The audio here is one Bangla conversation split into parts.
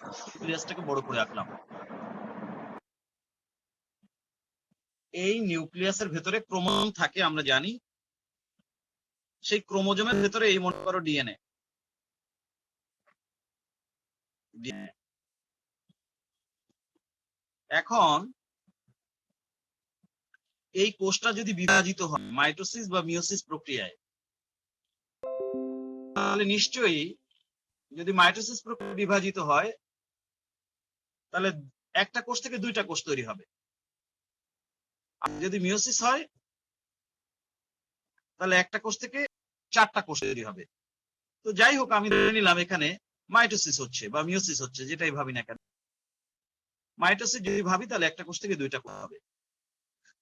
নিউক্লিয়াসটাকে বড় করে আঁকলাম। এই নিউক্লিয়াসের ভেতরে ক্রোমোজোম থাকে আমরা জানি। সেই ক্রোমোজোমের ভেতরে এই মনে করো ডিএনএ। এখন এই কোষটা যদি বিভাজিত হয় মাইটোসিস বা মিওসিস প্রক্রিয়ায়, তাহলে নিশ্চয়ই যদি মাইটোসিস প্রক্রিয়া বিভাজিত হয় তাহলে একটা কোষ থেকে দুইটা কোষ তৈরি হবে। আর যদি মিওসিস হয় তাহলে একটা কোষ থেকে চারটা কোষ তৈরি হবে। তো যাই হোক, আমি ধরে নিলাম এখানে মাইটোসিস হচ্ছে বা মিওসিস হচ্ছে, যেটাই ভাবি না কেন। মাইটোসিস যদি ভাবি তাহলে একটা কোষ থেকে দুইটা কোষ হবে।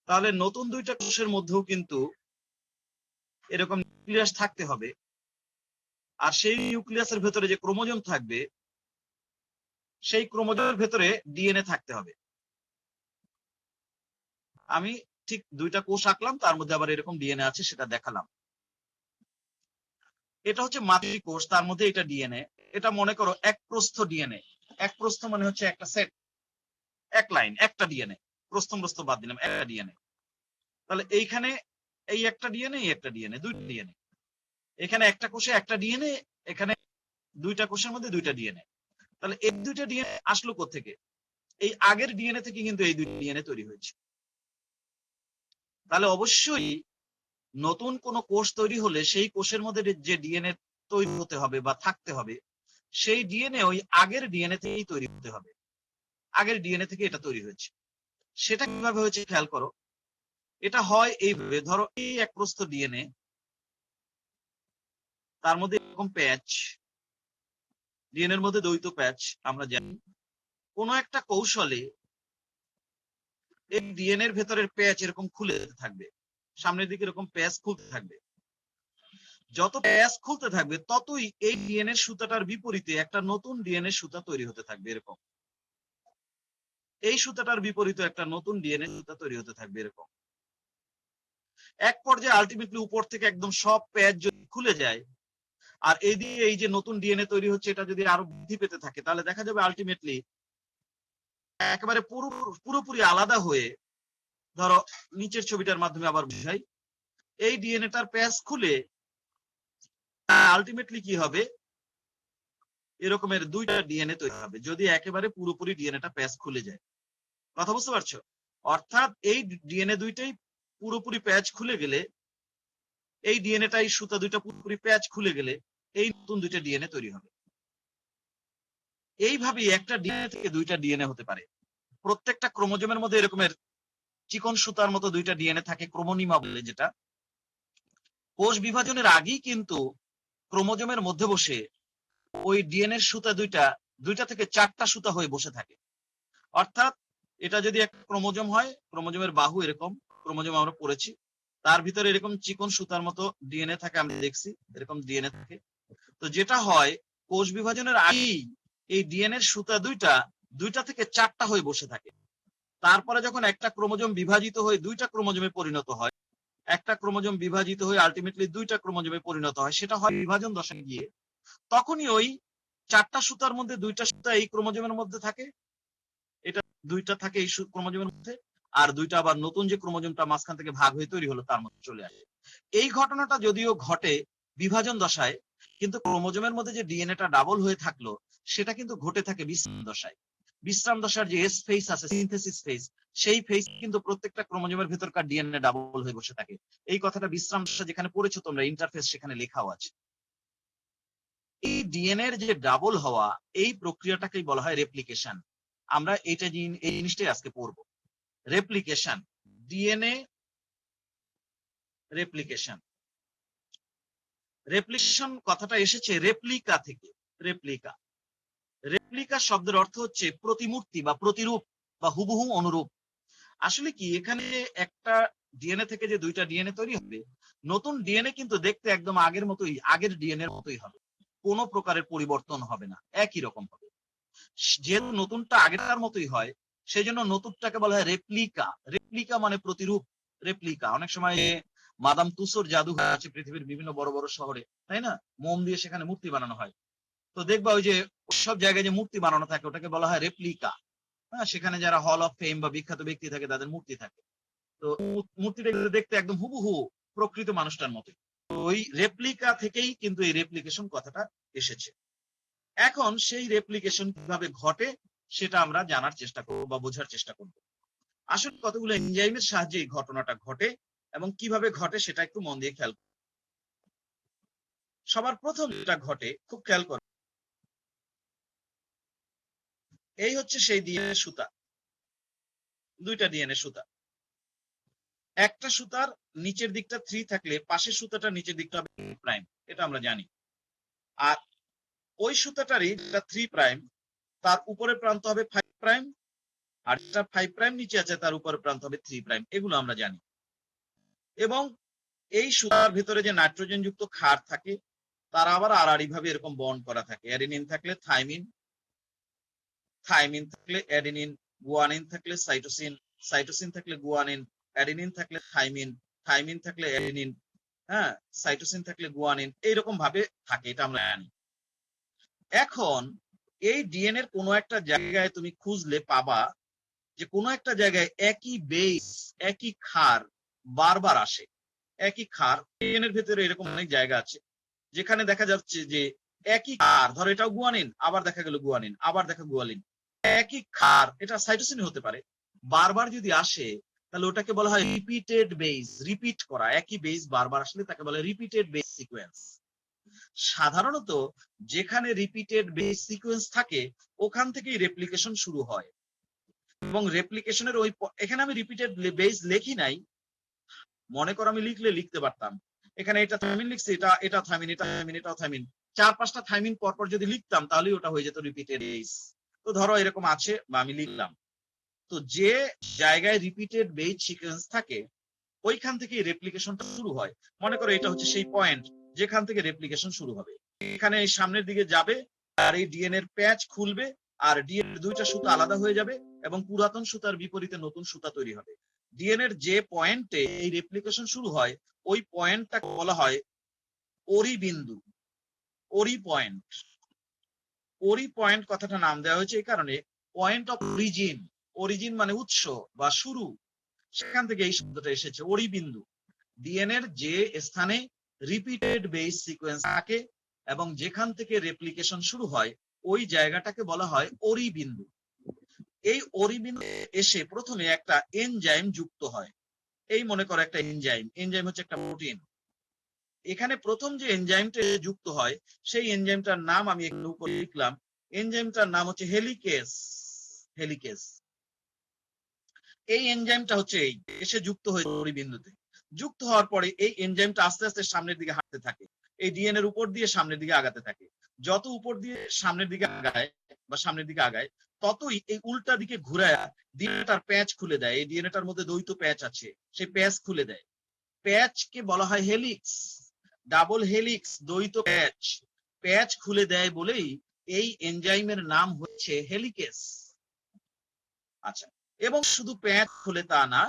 তাহলে নতুন দুইটা কোষের মধ্যেও কিন্তু এরকম নিউক্লিয়াস থাকতে হবে। আর সেই নিউক্লিয়াসের ভেতরে যে ক্রোমোজোম থাকবে সেই ক্রোমোজোমের ভেতরে ডিএনএ থাকতে হবে। আমি ঠিক দুইটা কোষ আঁকলাম, তার মধ্যে আবার এরকম ডিএনএ আছে সেটা দেখালাম। এটা হচ্ছে মাতৃকোষ, তার মধ্যে এটা ডিএনএ। এটা মনে করো এক প্রস্থ ডিএনএ। এক প্রস্থ মানে হচ্ছে একটা সেট, এক লাইন, একটা ডিএনএ। প্রস্থম প্রস্থ বাদ দিলাম, একটা ডিএনএ। তাহলে এইখানে এই একটা ডিএনএ, এই একটা ডিএনএ, দুইটা ডিএনএ। এখানে একটা কোষে একটা ডিএনএ, এখানে দুইটা কোষের মধ্যে দুইটা ডিএনএ। তাহলে এই দুইটা ডিএনএ আসলো কোত্থেকে? এই আগের ডিএনএ থেকে কিন্তু এই দুইটা ডিএনএ তৈরি হয়েছে। তাহলে অবশ্যই নতুন কোন কোষ তৈরি হলে সেই কোষের মধ্যে যে ডিএনএ তৈরি হতে হবে বা থাকতে হবে, সেই ডিএনএ ওই আগের ডিএনএ থেকেই তৈরি হতে হবে। আগের ডিএনএ থেকে এটা তৈরি হয়েছে। সেটা কিভাবে হয়েছে খেয়াল করো। এটা হয় এইভাবে, ধরো এই এক প্রস্থ ডিএনএ, তার মধ্যে এরকম প্যাচ, ডিএনএর মধ্যে দ্বৈত প্যাচ আমরা জানি। কোন একটা কৌশলে এই ডিএনএর ভেতরের প্যাচ এরকম খুলে থাকবে, সামনের দিকে এরকম প্যাচ খুলতে থাকবে। যত প্যাচ খুলতে থাকবে ততই এই ডিএনএর সুতাটার বিপরীতে একটা নতুন ডিএনএ সুতা তৈরি হতে থাকবে এরকম। এই সুতাটার বিপরীতে একটা নতুন ডিএনএ সুতা তৈরি হতে থাকবে এরকম। এক পর্যায়ে আলটিমেটলি উপর থেকে একদম সব প্যাচ যদি খুলে যায় আর এই দিয়ে এই যে নতুন ডিএনএ তৈরি হচ্ছে এটা যদি আরো বৃদ্ধি পেতে থাকে, তাহলে দেখা যাবে আলটিমেটলি একেবারে পুরোপুরি আলাদা হয়ে, ধরো নিচের ছবিটার মাধ্যমে আবার বুঝাই, এই ডিএনএটার প্যাচ খুলে আলটিমেটলি কি হবে, এরকমের দুইটা ডিএনএ তৈরি হবে যদি একেবারে পুরোপুরি ডিএনএটা প্যাচ খুলে যায়। কথা বুঝতে পারছো? অর্থাৎ এই ডিএনএ দুইটাই পুরোপুরি প্যাচ খুলে গেলে, এই ডিএনএটাই সুতা দুইটা পুরোপুরি প্যাচ খুলে গেলে এই নতুন দুইটা ডিএনএ তৈরি হবে। এইভাবেই একটা ডিএনএ থেকে দুইটা ডিএনএ হতে পারে। প্রত্যেকটা ক্রোমোজোমের মধ্যে এরকমের চিকন সুতার মতো দুইটা ডিএনএ থাকে, ক্রোমোনিমা বলে যেটা। কোষ বিভাজনের আগেই কিন্তু ক্রোমোজোমের মধ্যে বসে ওই ডিএনএ সুতা দুইটা থেকে চারটা সুতা হয়ে বসে থাকে। অর্থাৎ এটা যদি একটা ক্রোমোজোম হয়, ক্রোমোজোমের বাহু এরকম, ক্রোমোজোম আমরা পড়েছি, তার ভিতরে এরকম চিকন সুতার মতো ডিএনএ থাকে, আমরা দেখছি এরকম ডিএনএ থাকে। তো যেটা হয়, কোষ বিভাজনের আগেই এই ডিএনএ সুতা দুইটা থেকে চারটা হয়ে বসে থাকে। তারপরে যখন একটা ক্রোমোজোম বিভাজিত হয়ে দুইটা ক্রোমোজোমে পরিণত হয়, একটা ক্রোমোজোম বিভাজিত হয়ে আলটিমেটলি দুইটা ক্রোমোজোমে পরিণত হয়, সেটা হয় বিভাজন দশায় গিয়ে। তখনই ওই চারটা সুতার মধ্যে দুইটা সুতা এই ক্রোমোজোমের মধ্যে থাকে, এটা দুইটা থাকে এই ক্রোমোজোমের মধ্যে, আর দুইটা আবার নতুন যে ক্রোমোজোমটা মাঝখান থেকে ভাগ হয়ে তৈরি হলো তার মধ্যে চলে আসে। এই ঘটনাটা যদিও ঘটে বিভাজন দশায়, কিন্তু ক্রোমোজোমের মধ্যে যে ডিএনএটা ডাবল হয়ে থাকলো সেটা কিন্তু ঘটে থাকে বিশ্রাম দশায়। বিশ্রাম দশার যে এস ফেজ আছে, সিনথেসিস ফেজ, সেই ফেজ কিন্তু প্রত্যেকটা ক্রোমোজোমের ভেতরকার ডিএনএ ডাবল হয়ে বসে থাকে। এই কথাটা বিশ্রাম দশা যেখানে পড়েছো তোমরা, ইন্টারফেস সেখানে লেখাও আছে। এই ডিএনএ এর যে ডাবল হওয়া, এই প্রক্রিয়াটাকেই বলা হয় রেপ্লিকেশন। আমরা এই জিনিসটাই আজকে পড়বো, রেপ্লিকেশন, ডিএনএ রেপ্লিকেশন। রেপ্লিকেশন কথাটা এসেছে রেপ্লিকা থেকে। রেপ্লিকা রেপ্লিকা শব্দের অর্থ হচ্ছে প্রতিমূর্তি বা প্রতিরূপ বা হুবহু অনুরূপ। আসলে কি, এখানে একটা ডিএনএ থেকে যে দুইটা ডিএনএ তৈরি হবে, নতুন ডিএনএ কিন্তু দেখতে একদম আগের মতোই, আগের ডিএনএ মতোই হবে, কোনো প্রকারের পরিবর্তন হবে না, একই রকম হবে। যেহেতু নতুনটা আগেরটার মতোই হয়, সেই জন্য নতুনটাকে বলা হয় রেপ্লিকা। রেপ্লিকা মানে প্রতিরূপ। রেপ্লিকা অনেক সময় মাদাম তুসোর জাদুঘর আছে পৃথিবীর বিভিন্ন বড় বড় শহরে, তাই না? মোম দিয়ে সেখানে মূর্তি বানানো হয়। তো দেখবা ওই যে সব জায়গায় যে মূর্তি বানানো থাকে ওটাকে বলা হয় রেপ্লিকা। হ্যাঁ, সেখানে যারা হল অফ ফেম বা বিখ্যাত ব্যক্তি থাকে তাদের মূর্তি থাকে। তো মূর্তিটা কিন্তু দেখতে একদম হুবহু প্রকৃত মানুষটার মতো। ওই রেপ্লিকা থেকেই কিন্তু এই রেপ্লিকেশন কথাটা এসেছে। এখন সেই রেপ্লিকেশন কিভাবে ঘটে সেটা আমরা জানার চেষ্টা করব বা বোঝার চেষ্টা করব। আসলে কতগুলো এনজাইমের সাহায্যে এই ঘটনাটা ঘটে এবং কিভাবে ঘটে সেটা একটু মন দিয়ে খেয়াল করুন। সবার প্রথম যেটা ঘটে খুব খেয়াল করো, এই হচ্ছে সেই ডিএনএ সুতা, দুইটা ডিএনএ সুতা। একটা সুতার নিচের দিকটা 3 থাকলে পাশের সুতাটা নিচের দিকটা হবে প্রাইম, এটা আমরা জানি। আর ওই সুতাটারই যেটা 3 প্রাইম তার উপরের প্রান্ত হবে 5 প্রাইম, আর যেটা 5 প্রাইম নিচে আছে তার উপরের প্রান্ত হবে 3 প্রাইম, এগুলো আমরা জানি। এবং এই সুতার ভিতরে যে নাইট্রোজেন যুক্ত ক্ষার থাকে তারা আবার আড়াআড়ি ভাবে এরকম বন্ড করা থাকে। অ্যাডেনিন থাকলে থাইমিন, থাইমিন থাকলে অ্যাডেনিন, গুয়ানিন থাকলে সাইটোসিন, সাইটোসিন থাকলে গুয়ানিন, অ্যাডেনিন থাকলে থাইমিন, থাইমিন থাকলে অ্যাডেনিন, হ্যাঁ, সাইটোসিন থাকলে গুয়ানিন, এইরকম ভাবে থাকে, এটা আমরা জানি। এখন এই ডিএনএ এর কোনো একটা জায়গায় তুমি খুঁজলে পাবা যে কোনো একটা জায়গায় একই বেস, একই ক্ষার বারবার আসে। একই ক্ষার ডিএনএ এর ভেতরে এরকম অনেক জায়গা আছে যেখানে দেখা যাচ্ছে যে একই ক্ষার, ধরো এটাও গুয়ানিন, আবার দেখা গেল গুয়ানিন, আবার দেখা গুয়ালিন, একই ক্ষার, এটা সাইটোসিন হতে পারে, বারবার যদি আসে তাহলে ওটাকে বলা হয় রিপিটেড বেস। রিপিট করা একই বেস বারবার আসলে তাকে বলে রিপিটেড বেস সিকোয়েন্স। সাধারণত যেখানে রিপিটেড বেস সিকোয়েন্স থাকে ওখান থেকেই রেপ্লিকেশন শুরু হয়। এবং রেপ্লিকেশনের ওই এখানে আমি রিপিটেড বেস লিখি নাই, মনে করো আমি লিখলে লিখতে পারতাম, এখানে এটা থাইমিন লিখছি, এটা থাইমিন, এটা থাইমিন, এটাও থাইমিন, 4-5টা থাইমিন পরপর যদি লিখতাম তাহলে ওটা হয়ে যেত রিপিটেড বেস। তো ধরো এরকম আছে বা আমি লিখলাম, তো যে জায়গায় রিপিটেড বেস সিকোয়েন্স থাকে ওইখান থেকে রেপ্লিকেশনটা শুরু হয়। মনে করো এটা হচ্ছে সেই পয়েন্ট যেখান থেকে রেপ্লিকেশন শুরু হবে। এখানে এই সামনের দিকে যাবে আর এই ডিএনএ এর প্যাচ খুলবে আর ডিএনএ দুইটা সুতা আলাদা হয়ে যাবে এবং পুরাতন সুতার বিপরীতে নতুন সুতা তৈরি হবে। ডিএনএ এর যে পয়েন্টে এই রেপ্লিকেশন শুরু হয় ওই পয়েন্টটাকে বলা হয় ওরি বিন্দু, ওরি পয়েন্ট। ওরি পয়েন্ট কথাটা নাম দেওয়া হয়েছে এই কারণে, পয়েন্ট অফ অরিজিন, অরিজিন মানে উৎস বা শুরু, সেখান থেকে এই শব্দটা এসেছে ওরি বিন্দু। ডিএনএ এর যে স্থানে রিপিটেড বেস সিকোয়েন্স থাকে এবং যেখান থেকে রেপ্লিকেশন শুরু হয় ওই জায়গাটাকে বলা হয় ওরি বিন্দু। এই ওরি বিন্দু এসে প্রথমে একটা এনজাইম যুক্ত হয়। এই মনে করো একটা এনজাইম, এনজাইম হচ্ছে একটা প্রোটিন। এখানে প্রথম যে এনজাইমটা যুক্ত হয় সেই এনজাইমটার নাম আমি একটু উপরে লিখলাম, এনজাইমটার নাম হচ্ছে হেলিকেস। হেলিকেস এই এনজাইমটা হচ্ছে এই এসে যুক্ত হয়েছে ওরি বিন্দুতে। যুক্ত হওয়ার পরে এই এনজাইমটা আস্তে আস্তে সামনের দিকে হাঁটতে থাকে, এই ডিএনএ এর উপর দিয়ে সামনের দিকে আগাতে থাকে। যত উপর দিয়ে সামনের দিকে আগায় বা সামনের দিকে আগায় ততই এই উল্টা দিকে ঘুরায় ডিএনএটার প্যাচ খুলে দেয়। এই ডিএনএটার মধ্যে দ্বৈত প্যাচ আছে, সেই প্যাচ খুলে দেয়। প্যাচকে বলা হয় হেলিক্স, ডাবল হেলিক্স, দ্বৈত প্যাচ। প্যাচ খুলে দেয় বলেই এই এনজাইমের নাম হচ্ছে হেলিকেস। আচ্ছা, এবং শুধু প্যাচ খুলে তা না,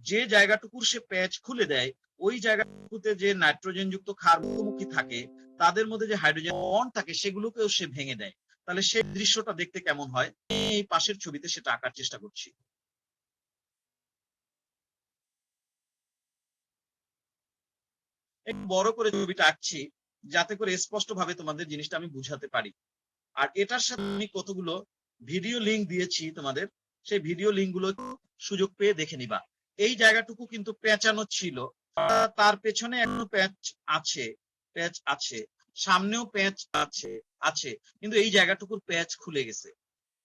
যে জায়গাটুকুর সে প্যাচ খুলে দেয় ওই জায়গাটুকুতে যে নাইট্রোজেন যুক্ত ক্ষার মুখোমুখি থাকে তাদের মধ্যে যে হাইড্রোজেন বন্ড থাকে সেগুলোকেও সে ভেঙে দেয়। তাহলে সেই দৃশ্যটা দেখতে কেমন হয় এই পাশের ছবিতে সেটা আঁকার চেষ্টা করছি। একটু বড় করে ছবিটা আঁকছি যাতে করে স্পষ্ট ভাবে তোমাদের জিনিসটা আমি বুঝাতে পারি। আর এটার সাথে আমি কতগুলো ভিডিও লিংক দিয়েছি তোমাদের, সেই ভিডিও লিংক গুলো সুযোগ পেয়ে দেখে নিবা। এই জায়গাটুকু কিন্তু পেঁচানো ছিল, তার পেছনে এখনো প্যাচ আছে, প্যাচ আছে, সামনেও প্যাচ আছে আছে, কিন্তু এই জায়গাটুকুর প্যাচ খুলে গেছে,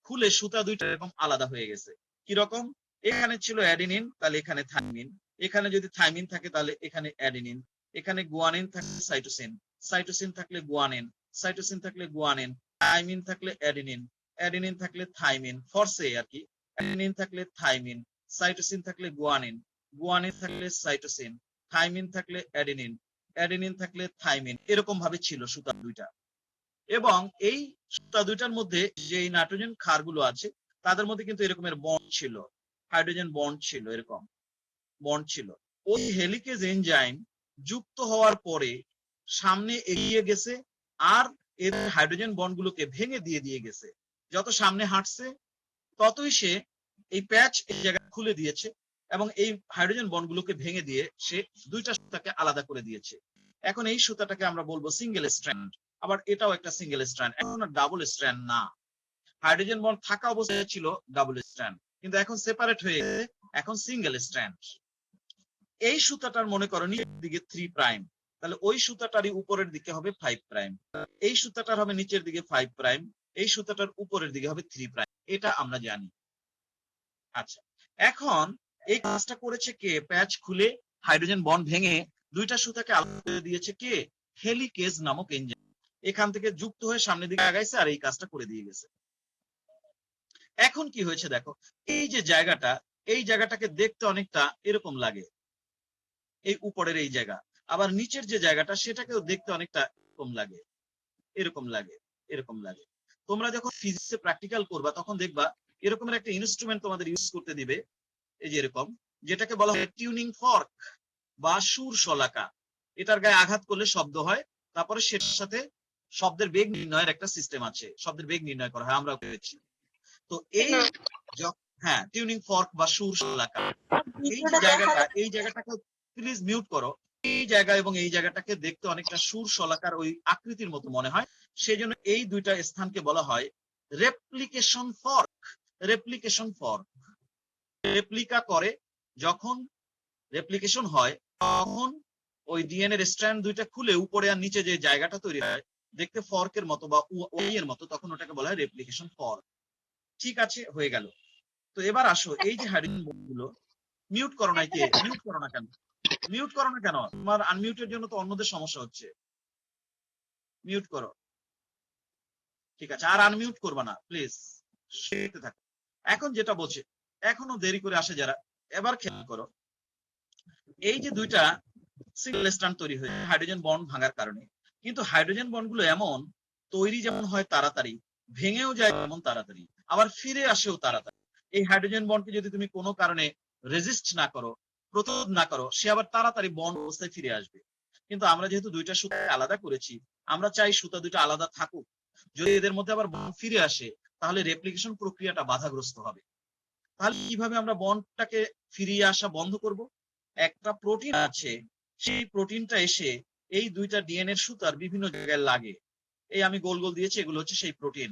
খুলে সুতা দুইটা এরকম আলাদা হয়ে গেছে। কিরকম, এখানে ছিল অ্যাডিনিন তাহলে এখানে থাইমিন, এখানে যদি থাইমিন থাকে তাহলে এখানে অ্যাডিনিন, এখানে গুয়ানিন থাকলে সাইটোসিন, সাইটোসিন থাকলে গুয়ানিন, সাইটোসিন থাকলে গুয়ানিন, থাইমিন থাকলে অ্যাডিনিন, অ্যাডিনিন থাকলে থাইমিন, ফরসে আর কি, অ্যাডিনিন থাকলে থাইমিন, সাইটোসিন থাকলে গুয়ানিন, গুয়ানিন থাকলে সাইটোসিন, থাইমিন থাকলে অ্যাডিনিন, অ্যাডিনিন থাকলে থাইমিন, এরকম ভাবে ছিল সুতা দুইটা। এবং এই সুতা দুইটার মধ্যে যে নাইট্রোজেন ক্ষারগুলো আছে তাদের মধ্যে কিন্তু এরকমের বন্ড ছিল, হাইড্রোজেন বন্ড ছিল, এরকম বন্ড ছিল। ওই হেলিকেজ এনজাইম যুক্ত হওয়ার পরে সামনে এগিয়ে গেছে আর এর হাইড্রোজেন বন্ডগুলোকে ভেঙে দিয়ে গেছে। যত সামনে হাঁটছে ততই সে এই প্যাচ এই জায়গা খুলে দিয়েছে এবং এই হাইড্রোজেন বন্ডগুলোকে ভেঙে দিয়ে সে দুইটা সুতাকে আলাদা করে দিয়েছে। এখন এই সুতাটাকে আমরা বলবো সিঙ্গেল স্ট্র্যান্ড। আবার এটাও একটা সিঙ্গেল স্ট্র্যান্ড, এখন ডাবল স্ট্র্যান্ড না। হাইড্রোজেন বন্ড থাকা অবস্থায় ছিল ডাবল স্ট্র্যান্ড, কিন্তু এখন সেপারেট হয়ে গেছে, এখন সিঙ্গেল স্ট্র্যান্ড। এই সুতাটার মনে করো নিচের দিকে 3 প্রাইম, তাহলে ওই সুতাটারই উপরের দিকে হবে 5 প্রাইম, এই সুতাটার হবে নিচের দিকে 5 প্রাইম, এই সুতাটার উপরের দিকে হবে 3 প্রাইম। এটা আমরা জানি। আচ্ছা, এখন এই কাজটা করেছে কে? প্যাচ খুলে হাইড্রোজেন বন্ড ভেঙে দুইটা সুতাকে আলাদা করে দিয়েছে কে? হেলিকেজ নামক এনজাইম। এখান থেকে যুক্ত হয়ে সামনের দিকে আগাইছে আর এই কাজটা করে দিয়ে গেছে। এখন কি হয়েছে দেখো, এই যে জায়গাটা, এই জায়গাটাকে দেখতে অনেকটা এরকম লাগে, এই উপরের এই জায়গা। আবার নিচের যে জায়গাটা সেটাকেও দেখতে অনেকটা এরকম লাগে, এরকম লাগে, এরকম লাগে। তোমরা যখন ফিজিক্সে প্র্যাকটিক্যাল করবা তখন দেখবা এরকমের একটা ইনস্ট্রুমেন্ট তোমাদের ইউজ করতে দিবে, এই যে এরকম, যেটাকে বলা হয় টিউনিং ফর্ক বা সুর শলাকা। এটার গায়ে আঘাত করলে শব্দ হয়, তারপরে সেটার সাথে শব্দের বেগ নির্ণয়ের একটা সিস্টেম আছে, শব্দের বেগ নির্ণয় করা হয়, আমরাও করেছি। তো এই হ্যাঁ, টিউনিং ফর্ক বা সুর শলাকা, এই যে জায়গাটা, এই জায়গাটাকে প্লিজ মিউট করো। এই জায়গা এবং এই জায়গাটাকে দেখতে অনেকটা সুর শলাকার ওই আকৃতির মতো মনে হয়, সেই জন্য এই দুইটা স্থানকে বলা হয় replication fork. Replication fork, replica করে, যখন রেপ্লিকেশন হয় তখন ওই ডিএনএ স্ট্র্যান্ড দুইটা খুলে উপরে আর নিচে যে জায়গাটা তৈরি হয় দেখতে ফর্কের মতো বা ওই এর মতো, তখন ওটাকে বলা হয় রেপ্লিকেশন ফর্ক। ঠিক আছে, হয়ে গেল। তো এবার আসো, এই যে হাইড্রোজেন বন্ডগুলো, মিউট করো না, কে মিউট করো না কেন? মিউট করো না কেন? তোমার আনমিউটের জন্য তো অন্যদের সমস্যা হচ্ছে। মিউট করো। ঠিক আছে, আর আনমিউট করবা না প্লিজ, শুনতে থাকো। এখন যেটা বলছে, এখনো দেরি করে আসে যারা, এবার খেয়াল করো, এই যে দুইটা সিঙ্গেল স্ট্র্যান্ড তৈরি হয়েছে হাইড্রোজেন বন্ড ভাঙার কারণে, কিন্তু হাইড্রোজেন বন্ডগুলো এমন তৈরি যেমন হয় তাড়াতাড়ি, ভেঙেও যায় যেমন তাড়াতাড়ি, আবার ফিরে আসেও তাড়াতাড়ি। এই হাইড্রোজেন বন্ডকে যদি তুমি কোনো কারণে রেজিস্ট না করো, প্রতিরোধ না করো, সে আবার তাড়াতাড়ি বন্ড অবস্থায় ফিরে আসবে। কিন্তু আমরা যেহেতু দুইটা সুতা আলাদা করেছি, আমরা চাই সুতা দুইটা আলাদা থাকুক। যদি এদের মধ্যে আবার বন্ড ফিরে আসে তাহলে রেপ্লিকেশন প্রক্রিয়াটা বাধাগ্রস্ত হবে। তাহলে কিভাবে আমরা বন্ডটাকে ফিরিয়ে আসা বন্ধ করব? একটা প্রোটিন আছে, সেই প্রোটিনটা এসে এই দুইটা ডিএনএ সুতার বিভিন্ন জায়গায় লাগে। এই আমি গোল গোল দিয়েছি, এগুলো হচ্ছে সেই প্রোটিন।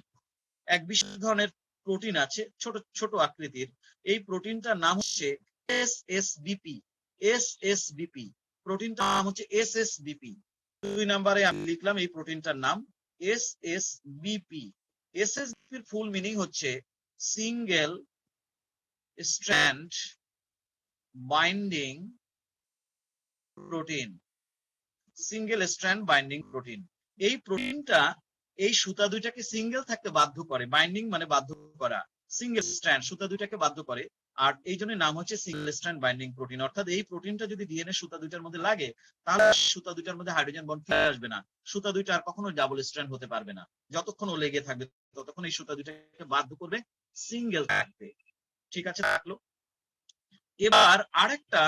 এক বিশেষ ধরনের প্রোটিন আছে, ছোট ছোট আকৃতির। এই প্রোটিনটার নাম হচ্ছে এসএসবিপি। এসএসবিপি প্রোটিনটার নাম হচ্ছে এসএসবিপি। 2 নম্বরে আমি লিখলাম এই প্রোটিনটার নাম এসএসবিপি। এসএসবিপির ফুল মিনিং হচ্ছে single strand binding protein. Single strand binding protein. এই প্রোটিনটা এই সুতা দুইটাকে সিঙ্গেল থাকতে বাধ্য করে, বাইন্ডিং মানে বাধ্য করা, সিঙ্গেল স্ট্র্যান্ড সুতা দুইটাকে বাধ্য করে, আর এই জন্য নাম হচ্ছে সিঙ্গেল স্ট্র্যান্ড বাইন্ডিং প্রোটিন। অর্থাৎ এই প্রোটিনটা যদি ডিএনএ সুতা দুইটার মধ্যে লাগে তাহলে সুতা দুইটার মধ্যে হাইড্রোজেন বন্ড ফিরে আসবে না, সুতা দুইটা আর কখনো ডাবল স্ট্র্যান্ড হতে পারবে না। যতক্ষণ ও লেগে থাকবে ততক্ষণ এই সুতা দুইটাকে বাধ্য করবে সিঙ্গেল থাকতে। ঠিক আছে, থাকলো। এবার আরেকটা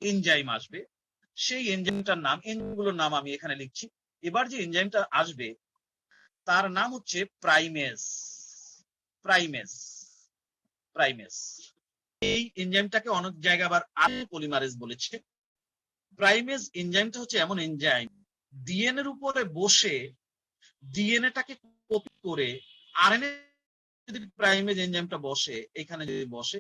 এনজাইম আসবে, সেই এনজাইমটার নাম, এনজাইমগুলোর নাম আমি এখানে লিখছি। এবার যে এনজাইমটা আসবে তার নাম হচ্ছে প্রাইমেস। Primase, primase. এই এনজাইমটাকে অনেক জায়গায় আবার আরএনএ পলিমারেজ বলেছে। প্রাইমেস এনজাইমটা হচ্ছে এমন এনজাইম, ডিএনএ এর উপরে বসে ডিএনএটাকে কপি করে আরএনএ, যদি প্রাইমেজ এনজাইমটা বসে এখানে, যদি বসে,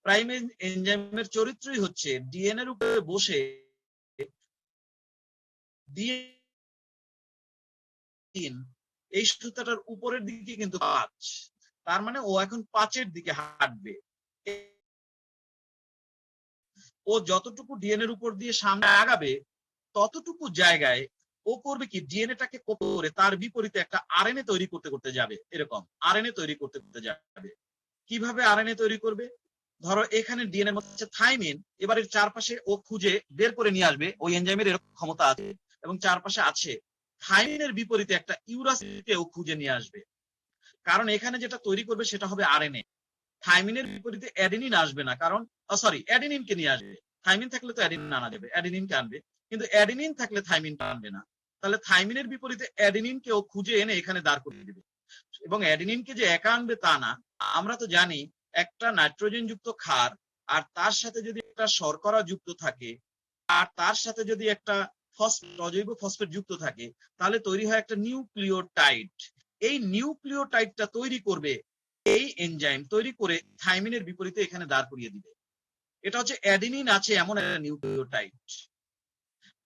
প্রাইমেজ এনজাইমের চরিত্রই হচ্ছে ডিএনএ এর উপরে বসে এই সুতাটার উপরের দিকে কিন্তু 5, তার মানে ও এখন 5-এর দিকে হাঁটবে। ও যতটুকু ডিএনএ এর উপর দিয়ে সামনে আগাবে ততটুকু জায়গায় ও করবে কি, ডিএনএটাকে কপি করে তার বিপরীতে একটা আরএনএ তৈরি করতে করতে যাবে। এরকম আরএনএ তৈরি করতে করতে যাবে। কিভাবে আরএনএ তৈরি করবে? ধরো এখানে ডিএনএ এর মধ্যে থাইমিন, এবার এর চারপাশে ও খুঁজে বের করে নিয়ে আসবে, ওই এনজাইমের এরকম ক্ষমতা আছে, এবং চারপাশে আছে থাইমিনের বিপরীতে একটা ইউরাসিলকে ও খুঁজে নিয়ে আসবে। কারণ এখানে যেটা তৈরি করবে সেটা হবে আরএনএ। থাইমিনের বিপরীতে অ্যাডেনিন আসবে না, কারণ সরি, অ্যাডেনিনকে নিয়ে আসবে। থাইমিন থাকলে তো অ্যাডেনিন আনা যাবে, অ্যাডেনিনকে আনবে, কিন্তু অ্যাডেনিন থাকলে থাইমিনটা আনবে না। তাহলে থাইমিনের বিপরীতে অ্যাডেনিনকেও খুঁজে এনে এখানে দাঁড় করিয়ে দিবে। এবং অ্যাডেনিনকে যে একা আনবে তা না, আমরা তো জানি একটা নাইট্রোজেন যুক্ত ক্ষার আর তার সাথে যদি একটা শর্করা যুক্ত থাকে আর তার সাথে যদি একটা অজৈব ফসফেট যুক্ত থাকে, তাহলে তৈরি হয় একটা নিউক্লিওটাইড। এই নিউক্লিওটাইডটা তৈরি করবে এই এনজাইম, তৈরি করে থাইমিনের বিপরীতে এখানে দাঁড় করিয়ে দিবে। এটা হচ্ছে অ্যাডেনিন আছে এমন একটা নিউক্লিওটাইড।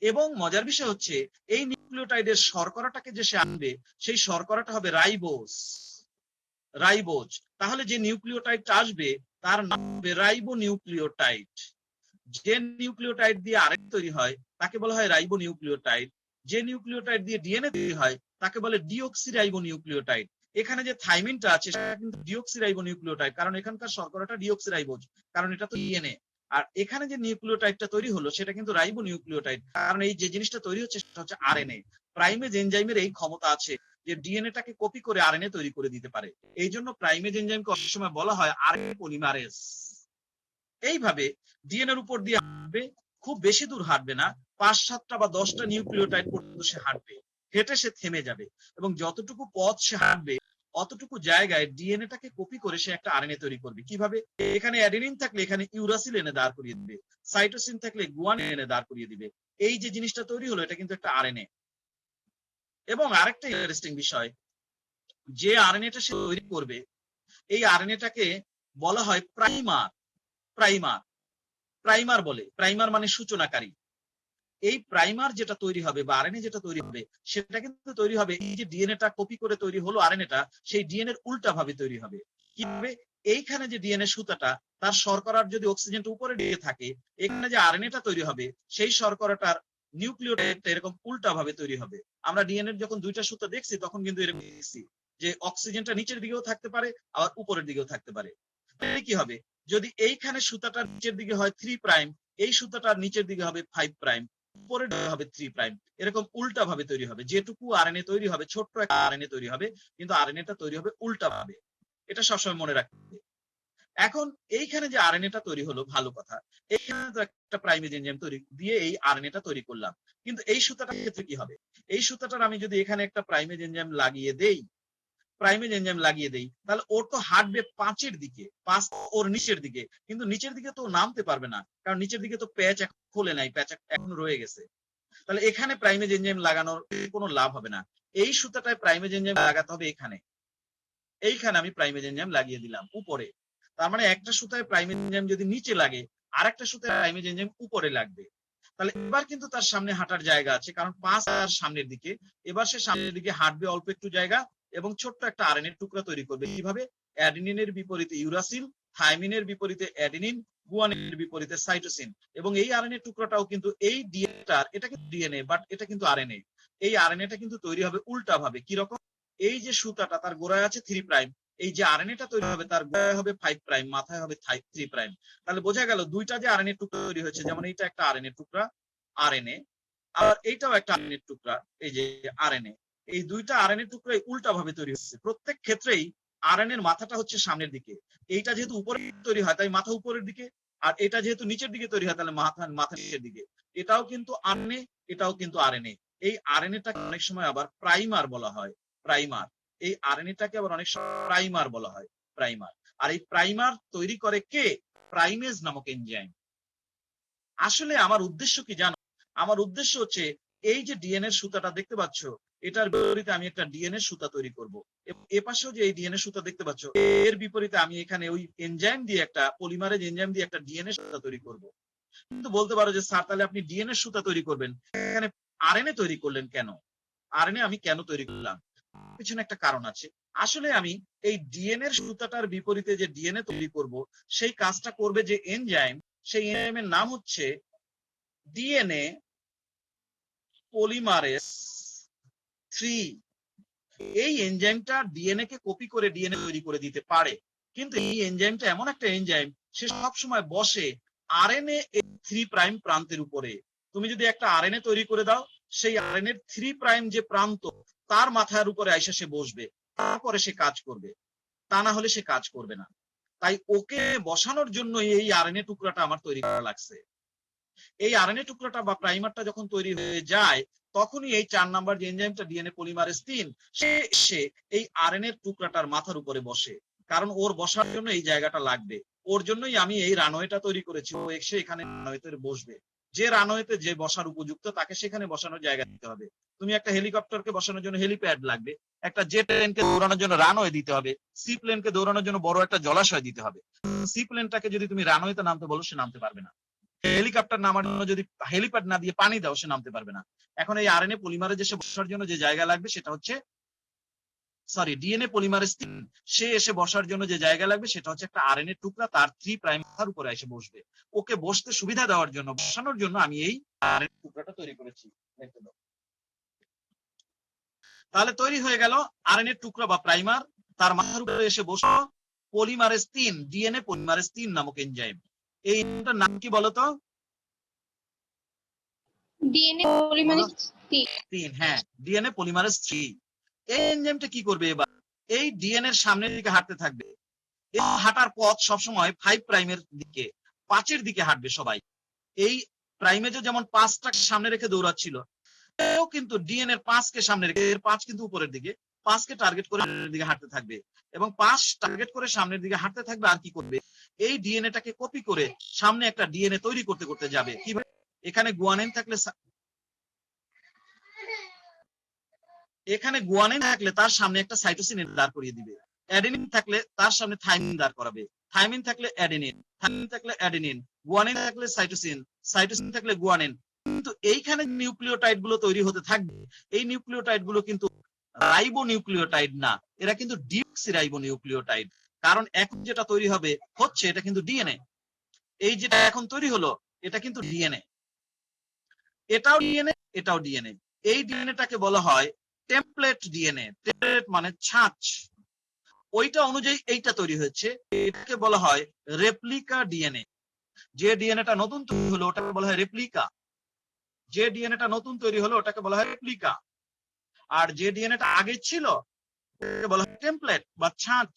এবং মজার বিষয় হচ্ছে এই নিউক্লিওটাইডের শর্করাটাকে যে সে আনবে, সেই শর্করাটা হবে রাইবোজ। রাইবোজ। তাহলে যে নিউক্লিওটাইডটা আসবে তার নাম হবে রাইবো নিউক্লিওটাইড। যে নিউক্লিওটাইড দিয়ে আরএনএ তৈরি হয় তাকে বলা হয় রাইবো নিউক্লিওটাইড। যে নিউক্লিওটাইড দিয়ে ডিএনএ তৈরি হয় তাকে বলে ডিঅক্সিরাইবো নিউক্লিওটাইড। এখানে যে থাইমিনটা আছে সেটা কিন্তু ডিঅক্সিরাইবো নিউক্লিওটাইড, কারণ এখানকার শর্করাটা ডিঅক্সিরাইবোজ, কারণ এটা তো ডিএনএ। আর এখানে যে নিউক্লিওটাইডটা তৈরি হলো সেটা কিন্তু রাইবো নিউক্লিওটাইড, কারণ এই যে জিনিসটা তৈরি হচ্ছে সেটা হচ্ছে আরএনএ। প্রাইমেজ এনজাইমের এই ক্ষমতা আছে যে ডিএনএটাকে কপি করে আরএনএ তৈরি করে দিতে পারে। এই জন্য প্রাইমেজ এনজাইমকে অনেক সময় বলা হয় আরএনএ পলিমারেজ। এইভাবে ডিএনএর উপর দিয়ে হাঁটবে, খুব বেশি দূর হাঁটবে না, 5-7টা বা 10টা নিউক্লিওটাইড পর্যন্ত সে হাঁটবে, হেঁটে সে থেমে যাবে এবং যতটুকু পথ সে হাঁটবে অতটুকু জায়গায় ডিএনএটাকে কপি করে সে একটা আরএনএ তৈরি করবে। কিভাবে? এখানে অ্যাডেনিন থাকলে এখানে ইউরাসিল এনে দাঁড় করিয়ে দিবে, সাইটোসিন থাকলে গুয়ানিন এনে দাঁড় করিয়ে দিবে। এই যে জিনিসটা তৈরি হলো এটা কিন্তু একটা আরএনএ। এবং আরেকটা ইন্টারেস্টিং বিষয়, যে আরএনএটা সে তৈরি করবে এই আরএনএটাকে বলা হয় প্রাইমার। প্রাইমার প্রাইমার বলে, প্রাইমার মানে সূচনাকারী। এই প্রাইমার যেটা তৈরি হবে বা আরএনএ যেটা তৈরি হবে সেটা কিন্তু তৈরি হবে এই যে ডিএনএটা কপি করে তৈরি হলো আরএনএটা, সেই ডিএনএ এর উল্টা ভাবে তৈরি হবে। কিভাবে? এইখানে যে ডিএনএ সুতাটা তার শর্করার যদি অক্সিজেনটা উপরে দিকে থাকে, এখানে যে আরএনএটা তৈরি হবে সেই শর্করাটার নিউক্লিওটাইডটা এরকম উল্টা ভাবে তৈরি হবে। আমরা ডিএনএ যখন দুইটা সুতা দেখছি তখন কিন্তু এরকম দেখছি যে অক্সিজেনটা নিচের দিকেও থাকতে পারে আবার উপরের দিকেও থাকতে পারে। কি হবে? যদি এইখানে সুতাটা নিচের দিকে হয় 3 প্রাইম, এই সুতাটার নিচের দিকে হবে 5 প্রাইম, উপরের দিকে হবে 3 প্রাইম, এরকম উল্টা ভাবে তৈরি হবে। যেটুকু আরএনএ তৈরি হবে ছোট্ট একটা আরএনএ তৈরি হবে, কিন্তু আরএনএটা তৈরি হবে উল্টা ভাবে। এটা সবসময় মনে রাখতে হবে। এখন এইখানে যে আরএনএটা তৈরি হলো, ভালো কথা, এখানে তো একটা প্রাইমেজ এনজাইম তৈরি দিয়ে এই আরএনএটা তৈরি করলাম, কিন্তু এই সুতাটার ক্ষেত্রে কি হবে? এই সুতাটার আমি যদি এখানে একটা প্রাইমেজ এনজাইম লাগিয়ে দেই, প্রাইমেজ এনজাইম লাগিয়ে দেই, তাহলে ওর তো হাঁটবে 5-এর দিকে, 5 ওর নিচের দিকে, কিন্তু নিচের দিকে তো নামতে পারবে না, কারণ নিচের দিকে তো প্যাচ খোলে নাই, প্যাচ এখনো রয়ে গেছে। তাহলে এখানে প্রাইমেজ এনজাইম লাগানোর কোনো লাভ হবে না। এই সুতাটায় প্রাইমেজ এনজাইম লাগাতে হবে এখানে। এইখানে আমি প্রাইমেজ এনজাইম লাগিয়ে দিলাম উপরে। তার মানে একটা সুতায় প্রাইমেজ এনজাইম যদি নিচে লাগে, আরেকটা সুতায় প্রাইমেজ এনজাইম উপরে লাগবে। তাহলে এবার কিন্তু তার সামনে হাঁটার জায়গা আছে, কারণ 5 তার সামনের দিকে। এবার সে সামনের দিকে হাঁটবে অল্প একটু জায়গা এবং ছোট্ট একটা আরএনএ টুকরা তৈরি করবে। কিভাবে? অ্যাডেনিনের বিপরীতে ইউরাসিল, থাইমিনের বিপরীতে অ্যাডেনিন, গুয়ানিনের বিপরীতে সাইটোসিন। এবং এই আরএনএ টুকরাটাও কিন্তু এই ডিএনএটার, এটা কিন্তু ডিএনএ বাট এটা কিন্তু আরএনএ। এই আরএনএটা কিন্তু তৈরি হবে উল্টা ভাবে। কি রকম? এই যে সুতাটা তার গোড়ায় আছে 3 প্রাইম, এই যে আরএনএটা তৈরি হবে তার গোড়ায় হবে 5 প্রাইম, মাথায় হবে 3 প্রাইম। তাহলে বোঝা গেল দুইটা যে আরএনএ টুকরা তৈরি হয়েছে, যেমন এইটা একটা আরএনএ টুকরা আরএনএ, আর এইটাও একটা আরএনএ টুকরা, এই যে আরএনএ। এই দুইটা আরএনএ টুকরাই উল্টা ভাবে তৈরি হচ্ছে। প্রত্যেক ক্ষেত্রেই আরএনএর মাথাটা হচ্ছে সামনের দিকে। এইটা যেহেতু উপরে তৈরি হয় তাই মাথা উপরের দিকে, আর এটা যেহেতু নিচের দিকে তৈরি হয় তাহলে মাথা নিচের দিকে। এটাও কিন্তু আরএনএ, এটাও কিন্তু আরএনএ। এই আরএনএটাকে অনেক সময় আবার প্রাইমার বলা হয়, প্রাইমার। এই আরএনএটাকে আবার অনেক সময় প্রাইমার বলা হয়, প্রাইমার। আর এই প্রাইমার তৈরি করে কে? প্রাইমেজ নামক এনজাইম। আসলে আমার উদ্দেশ্য কি জানো? আমার উদ্দেশ্য হচ্ছে এই যে ডিএনএ সুতাটা দেখতে পাচ্ছ, এটার বিপরীতে আমি একটা ডিএনএ সুতা তৈরি করব। এ পাশেও যে এই ডিএনএ সুতা দেখতে পাচ্ছ, এর বিপরীতে আমি এখানে ওই এনজাইম দিয়ে, একটা পলিমারেজ এনজাইম দিয়ে একটা ডিএনএ সুতা তৈরি করব। কিন্তু বলতে পারো যে স্যার তাহলে আপনি ডিএনএ সুতা তৈরি করবেন, এখানে আরএনএ তৈরি করলেন কেন? আরএনএ আমি কেন তৈরি করলাম? পিছনে একটা কারণ আছে। আসলে আমি এই ডিএনএ সুতাটার বিপরীতে যে ডিএনএ তৈরি করব, সেই কাজটা করবে যে এনজাইম, সেই এনজাইমের নাম হচ্ছে ডিএনএ পলিমারেজ 3। এই এনজাইমটা ডিএনএ কে কপি করে ডিএনএ তৈরি করে দিতে পারে, কিন্তু এই এনজাইমটা এমন একটা এনজাইম, সে সবসময় বসে আরএনএ 3 প্রাইম প্রান্তের উপরে। তুমি যদি একটা আরএনএ তৈরি করে দাও, সেই আরএনএ 3 প্রাইম যে প্রান্ত তার মাথার উপরে আইসা সে বসবে, তারপরে সে কাজ করবে, তা না হলে সে কাজ করবে না। তাই ওকে বসানোর জন্য এই আরএনএ টুকরাটা আমার তৈরি করা লাগছে। এই আরএনএ টুকরাটা বা প্রাইমারটা যখন তৈরি হয়ে যায় তখনই এই 4 নাম্বার যে এনজাইমটা ডিএনএ পলিমারেজ 3 সে এসে এই আরএনএ টুকরাটার মাথার উপরে বসে, কারণ ওর বসার জন্য এই জায়গাটা লাগবে। ওর জন্যই আমি এই রানওয়েটা তৈরি করেছি। ও এসে এখানে রানওয়েতে বসবে। যে রানওয়েতে যে বসার উপযুক্ত তাকে সেখানে বসানোর জায়গা দিতে হবে। তুমি একটা হেলিকপ্টারকে বসানোর জন্য হেলিপ্যাড লাগবে, একটা জেট প্লেনকে দৌড়ানোর জন্য রানওয়ে দিতে হবে, সি প্লেনকে দৌড়ানোর জন্য বড় একটা জলাশয় দিতে হবে। সি প্লেনটাকে যদি তুমি রানওয়েতে নামতে বলো সে নামতে পারবে না। হেলিকপ্টার নামার জন্য যদি হেলিপ্যাড না দিয়ে পানি দাও সে নামতে পারবে না। এখন এই আরএনএ পলিমারেজ এসে বসার জন্য যে জায়গা লাগবে সেটা হচ্ছে ডিএনএ পলিমারেজ 3 সে এসে বসার জন্য যে জায়গা লাগবে সেটা হচ্ছে একটা আরএনএ টুকরা, তার 3 প্রাইম মাথার উপরে এসে বসবে। ওকে বসতে সুবিধা দেওয়ার জন্য, বসানোর জন্য আমি এই আরএনএ টুকরাটা তৈরি করেছি। দেখতে দাও। তাহলে তৈরি হয়ে গেল আরএনএ টুকরা বা প্রাইমার, তার মাথার উপরে এসে বসলো পলিমারেজ 3, ডিএনএ পলিমারেজ 3 নামক এনজাইম। এই এনজাইমটার নাম কি বলতো? DNA polymerase 3। হ্যাঁ, ডিএনএ পলিমারেজ 3। এই এনজাইমটা কি করবে? এবার এই ডিএনএ এর সামনের দিকে হাঁটতে থাকবে। এই হাঁটার পথ সবসময় 5 প্রাইমের দিকে, 5 এর দিকে হাঁটবে সবাই। এই প্রাইমেজও যেমন 5টাকে সামনে রেখে দৌড়াচ্ছিল, এও কিন্তু ডিএনএ এর 5কে সামনে রেখে, এর 5 কিন্তু উপরের দিকে, 5কে টার্গেট করে সামনের দিকে হাঁটতে থাকবে এবং 5 টার্গেট করে সামনের দিকে হাঁটতে থাকবে। আর কি করবে? এই ডিএনএটাকে কপি করে সামনে একটা ডিএনএ তৈরি করতে করতে যাবে। কিভাবে? এখানে গুয়ানিন থাকলে তার সামনে একটা সাইটোসিন দাঁড় করিয়ে দিবে। অ্যাডেনিন থাকলে তার সামনে থাইমিন দাঁড় করাবে। থাইমিন থাকলে অ্যাডেনিন, থাইমিন থাকলে অ্যাডেনিন, গুয়ানিন থাকলে সাইটোসিন, সাইটোসিন থাকলে গুয়ানিন। কিন্তু এইখানে নিউক্লিওটাইড গুলো তৈরি হতে থাকবে। এই নিউক্লিওটাইড গুলো কিন্তু রাইবো নিউক্লিওটাইড না, এরা কিন্তু ডিঅক্সিরাইবো নিউক্লিওটাইড। কারণ এখন যেটা তৈরি হবে হচ্ছে এটা কিন্তু ডিএনএ। এই যেটা এখন তৈরি হলো এটা কিন্তু ডিএনএ, এটাও ডিএনএ, এটাও ডিএনএ। এই ডিএনএটাকে বলা হয় টেমপ্লেট ডিএনএ। টেমপ্লেট মানে ছাঁচ। ওইটা অনুযায়ী এইটা তৈরি হয়েছে, এটাকে বলা হয় রেপ্লিকা ডিএনএ। যে ডিএনএটা নতুন তৈরি হলো ওটাকে বলা হয় রেপ্লিকা। যে ডিএনএটা নতুন তৈরি হলো ওটাকে বলা হয় রেপ্লিকা। আর যে ডিএনএটা আগে ছিল ওটাকে বলা হয় টেমপ্লেট বা ছাঁচ।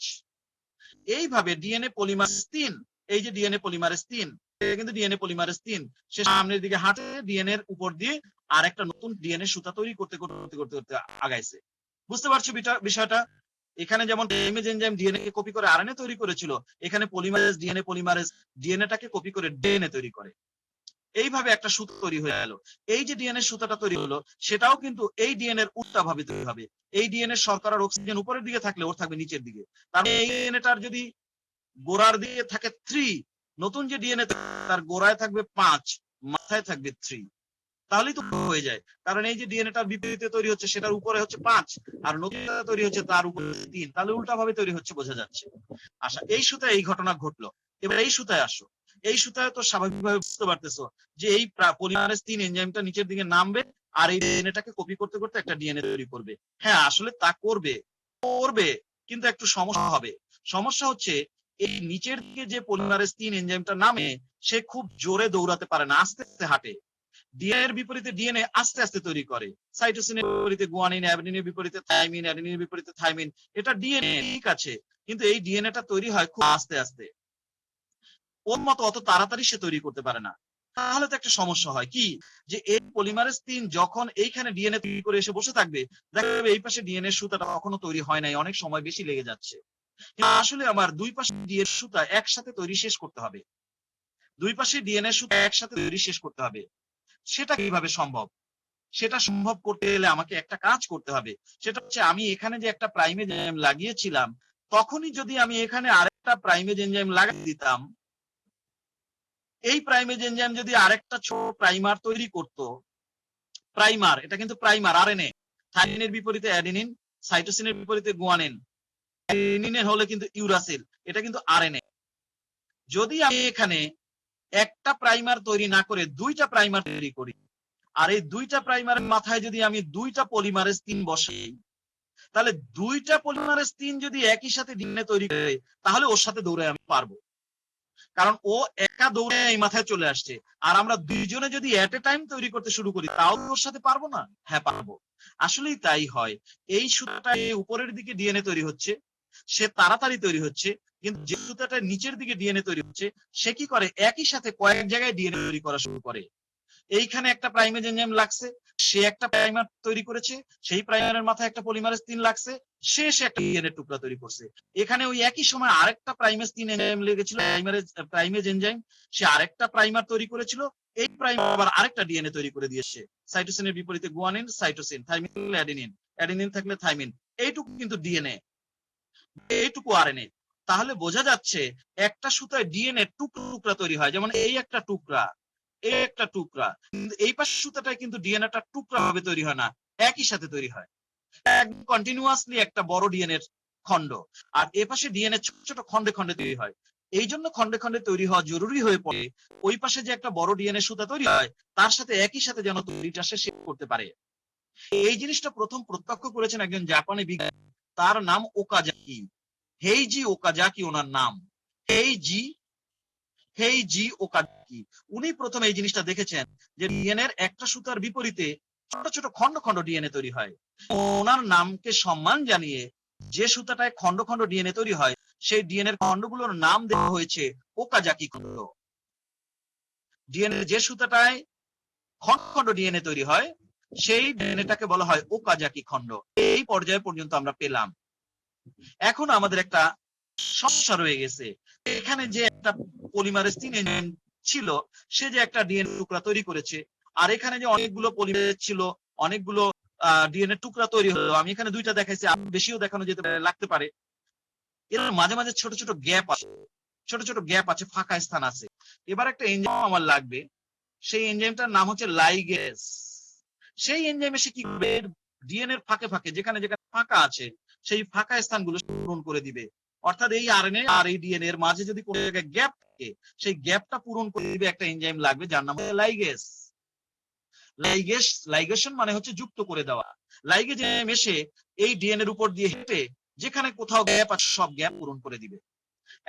এইভাবে ডিএনএ পলিমারেজ 3, এই যে ডিএনএ পলিমারেজ 3, এটা কিন্তু ডিএনএ পলিমারেজ 3, সে সামনের দিকে হাঁটে ডিএনএ এর উপর দিয়ে আর একটা নতুন ডিএনএ সুতা তৈরি করতে করতে করতে করতে আগাইছে। বুঝতে পারছো বিষয়টা? এখানে যেমন প্রাইমেজ এনজাইম ডিএনএ কে কপি করে আরএনএ তৈরি করেছিল, এখানে পলিমারেজ পলিমারেজ ডিএনএটাকে কপি করে ডিএনএ তৈরি করে। এইভাবে একটা সুতো তৈরি হয়ে গেল। এই যে ডিএনএ সুতাটা তৈরি হলো সেটাও কিন্তু এই ডিএনএ এর উল্টা ভাবে তৈরি হবে। এই ডিএনএ শর্করার অক্সিজেন উপরের দিকে থাকলে ওর থাকবে নিচের দিকে। তার এই ডিএনএটার যদি গোড়ার দিকে থাকে 3, নতুন যে ডিএনএ তার গোড়ায় থাকবে 5, মাথায় থাকবে 3। তাহলেই তো হয়ে যায়। কারণ এই যে ডিএনএটার বিপরীতে তৈরি হচ্ছে সেটার উপরে হচ্ছে 5 আর নতুন তৈরি হচ্ছে তার উপরে 3, তাহলে উল্টা ভাবে তৈরি হচ্ছে, বোঝা যাচ্ছে। আচ্ছা, এই সুতায় এই ঘটনা ঘটলো। এবার এই সুতায় আসো। এই সুতায় তো স্বাভাবিকভাবে বুঝতে পারতেছো যে এই পলিমারেজ 3 এনজাইমটা নিচের দিকে নামবে আর এই ডিএনএটাকে কপি করতে করতে একটা ডিএনএ তৈরি করবে। হ্যাঁ, আসলে তা করবে, কিন্তু একটু সমস্যা হবে। সমস্যা হচ্ছে এই নিচের দিকে যে পলিমারেজ 3 এনজাইমটা নামে সে খুব জোরে দৌড়াতে পারে না, আস্তে আস্তে হাঁটে। ডিএনএ এর বিপরীতে ডিএনএ আস্তে আস্তে তৈরি করে। সাইটোসিনের বিপরীতে গুয়ানিন, অ্যাডেনিনের বিপরীতে থাইমিন, অ্যাডেনিনের বিপরীতে থাইমিন। এটা ডিএনএ ঠিক আছে, কিন্তু এই ডিএনএটা তৈরি হয় খুব আস্তে আস্তে। ওর মতো অত তাড়াতাড়ি সে তৈরি করতে পারে না। তাহলে তো একটা সমস্যা হয় কি, যে এই পলিমারেজ 3 যখন এইখানে ডিএনএ তৈরি করে এসে বসে থাকবে, দেখা যাবে এই পাশে ডিএনএ সুতাটা কখনো তৈরি হয় নাই, অনেক সময় বেশি লেগে যাচ্ছে। আসলে আমার দুই পাশে ডিএনএ সুতা একসাথে তৈরি শেষ করতে হবে। দুই পাশে ডিএনএ সুতা একসাথে তৈরি শেষ করতে হবে। সেটা কিভাবে সম্ভব? সেটা সম্ভব করতে গেলে আমাকে একটা কাজ করতে হবে। সেটা হচ্ছে আমি এখানে যে একটা প্রাইমেজ এনজাইম লাগিয়েছিলাম, তখনই যদি আমি এখানে আরেকটা প্রাইমেজ এনজাইম লাগিয়ে দিতাম, এই প্রাইমেজ এনজাইম যদি আরেকটা ছোট প্রাইমার তৈরি করত, প্রাইমার, এটা কিন্তু প্রাইমার আরএনএ, থাইমিনের বিপরীতে অ্যাডেনিন, সাইটোসিনের বিপরীতে গুয়ানিন, অ্যাডেনিনের হলে কিন্তু ইউরাসিল, এটা কিন্তু আরএনএ। যদি আমি এখানে একটা প্রাইমার তৈরি না করে দুইটা প্রাইমার তৈরি করি, আর এই দুইটা প্রাইমারের মাথায় যদি আমি দুইটা পলিমারেজ 3 বসাই, তাহলে দুইটা পলিমারেজ 3 যদি একই সাথে ডিএনএ তৈরি করে তাহলে ওর সাথে দৌড়ে আমি পারবো। কারণ ও একা দৌড়ে এই মাথায় চলে আসছে। আর আমরা দুইজনে যদি এট এ টাইম তৈরি করতে শুরু করি তাও ওর সাথে পারবো না? হ্যাঁ, পারবো। আসলেই তাই হয়। এই সুতাটা উপরের দিকে ডিএনএ তৈরি হচ্ছে, সে তাড়াতাড়ি তৈরি হচ্ছে, কিন্তু যে সুতাটা নিচের দিকে ডিএনএ তৈরি হচ্ছে সে কি করে একই সাথে কয়েক জায়গায় ডিএনএ তৈরি করা শুরু করে। এইখানে একটা প্রাইমেজ এনজাইম লাগছে, সে একটা প্রাইমার তৈরি করেছে, সেই প্রাইমারের মাথায় একটা পলিমারেজ 3 লাগছে, সে একটা ডিএনএ টুকরা তৈরি করছে। এখানে ওই একই সময় আরেকটা প্রাইমেজ 3 এনজাইম লেগেছিল, প্রাইমেজ এনজাইম, সে আরেকটা প্রাইমার তৈরি করেছিল, এই প্রাইমার আবার আরেকটা ডিএনএ তৈরি করে দিয়েছে। সাইটোসিনের বিপরীতে গুয়ানিন, সাইটোসিন, থাইমিন থাকলে অ্যাডেনিন, অ্যাডেনিন থাকলে থাইমিন। এইটুকু কিন্তু ডিএনএ, এইটুকু আরএনএ। তাহলে বোঝা যাচ্ছে একটা সুতায় ডিএনএ টুকরা তৈরি হয়, যেমন এই একটা টুকরা, এই একটা টুকরা, কিন্তু এই পাশের সুতাটায় কিন্তু ডিএনএটা টুকরা ভাবে তৈরি হয় না, একই সাথে তৈরি হয়, একদম কন্টিনিউয়াসলি একটা বড় ডিএনএ খণ্ড। আর এ পাশে ডিএনএ ছোট ছোট খন্ডে খন্ডে তৈরি হয়। এই জন্য খন্ডে খন্ডে তৈরি হওয়া জরুরি হয়ে পড়ে ওই পাশে যে একটা বড় ডিএনএ সুতা তৈরি হয় তার সাথে একই সাথে যেন তৈরিটা সে শেষ করতে পারে। এই জিনিসটা প্রথম প্রত্যক্ষ করেছেন একজন জাপানি বিজ্ঞানী, তার নাম ওকাজাকি, হেইজি ওকাজাকি ওনার নাম, হেইজি ওকাজাকি। উনি প্রথম এই জিনিসটা দেখেছেন যে ডিএনএ এর একটা সুতার বিপরীতে ছোট ছোট খন্ড খন্ড ডিএনএ তৈরি হয়। ওনার নামকে সম্মান জানিয়ে যে সুতাটায় খন্ড খন্ড ডিএনএ তৈরি হয় সেই ডিএনএ এর খন্ডগুলোর নাম দেওয়া হয়েছে ওকাজাকি খন্ড। ডিএনএ যে সুতাটায় খন্ড খন্ড ডিএনএ তৈরি হয় সেই ডিএনএটাকে বলা হয় ওকাজাকি খন্ড। এই পর্যায়ে পর্যন্ত আমরা পেলাম। এখন আমাদের একটা সমস্যা রয়ে গেছে, এখানে যে একটা পলিমারেজ 3 এনজাইম ছিল সে যে একটা ডিএনএ টুকরা তৈরি করেছে, আর এখানে যে অনেকগুলো পলিমারেজ ছিল, অনেকগুলো ডিএনএ টুকরা তৈরি হলো, আমি এখানে 2টা দেখাইছি, বেশিও দেখানো যেতে পারে, লাগতে পারে। এর মাঝে মাঝে ছোট ছোট গ্যাপ আছে, ছোট ছোট গ্যাপ আছে, ফাঁকা স্থান আছে। এবার একটা এনজাইম আমার লাগবে, সেই এনজাইমটার নাম হচ্ছে লাইগেজ। সেই এনজাইম এসে কি করবে, ডিএনএ এর ফাঁকে ফাঁকে যেখানে যেখানে ফাঁকা আছে সেই ফাঁকা স্থানগুলো পূরণ করে দিবে। অর্থাৎ এই আরএনএ আর এই ডিএনএ এর মাঝে যদি কোনো জায়গায় গ্যাপ থাকে সেই গ্যাপটা পূরণ করে দিবে একটা এনজাইম লাগবে যার নাম হচ্ছে লাইগেজ। লাইগেশন মানে হচ্ছে যুক্ত করে দেওয়া। লাইগেজ এনজাইম এসে এই ডিএনএ এর উপর দিয়ে হেঁটে যেখানে কোথাও গ্যাপ আছে সব গ্যাপ পূরণ করে দিবে।